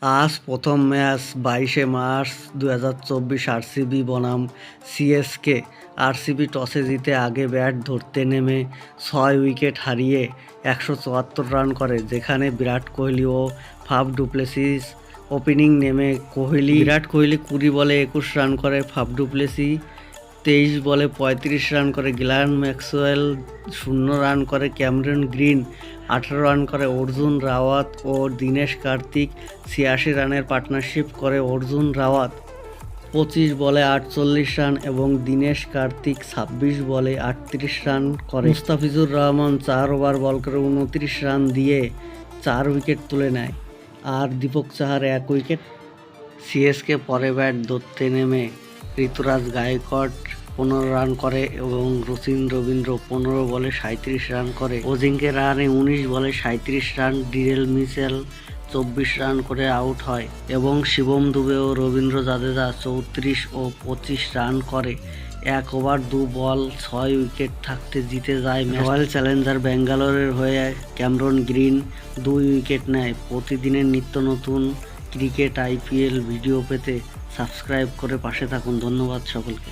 আজ প্রথম match 22শে March 2024 RCB বনাম সিএসকে। আরসিবি টসে জিতে আগে ব্যাট ধরতে নেমে 6 উইকেট হারিয়ে 174 রান করে, যেখানে বিরাট কোহলি ও ফাফ ডু প্লেসিস ওপেনিং নেমে বিরাট কোহলি 20 বলে 21 রান করে, ফাফ ডু প্লেসি 23 বলে 35 রান করে, গ্লেন ম্যাক্সওয়েল 0 রান করে, ক্যামেরন গ্রিন 18 রান করে, অর্জুন রাওয়াত ও দীনেশ কার্তিক 86 রানের পার্টনারশিপ করে। অর্জুন রাওয়াত 25 বলে 48 রান এবং দীনেশ কার্তিক 26 বলে 38 রান করে। মুস্তাফিজুর রহমান 4 ওভার বল করে 29 রান দিয়ে 4 উইকেট তুলে নেয়, আর দীপক চাহার 1 উইকেট। সিএসকে পরে ব্যাট ধরতে নেমে ঋতুরাজ গায়কোয়াড় 15 রান করে এবং রচিন রবীন্দ্র 15 বলে 37 রান করে। অজিঙ্ক্য রাহানে 19 বলে 37 রান, ডিরেল মিচেল 24 রান করে আউট হয় এবং শিবম দুবে ও রবীন্দ্র জাদেজা 34 ও 25 রান করে। 1 ওভার 2 বল 6 উইকেট থাকতে জিতে যায় ম্যাচ। রয়্যাল চ্যালেঞ্জার ব্যাঙ্গালোরের হয়ে ক্যামেরন গ্রিন 2 উইকেট নেয়। প্রতিদিনের নিত্য নতুন ক্রিকেট আইপিএল ভিডিও পেতে সাবস্ক্রাইব করে পাশে থাকুন। ধন্যবাদ সকলকে।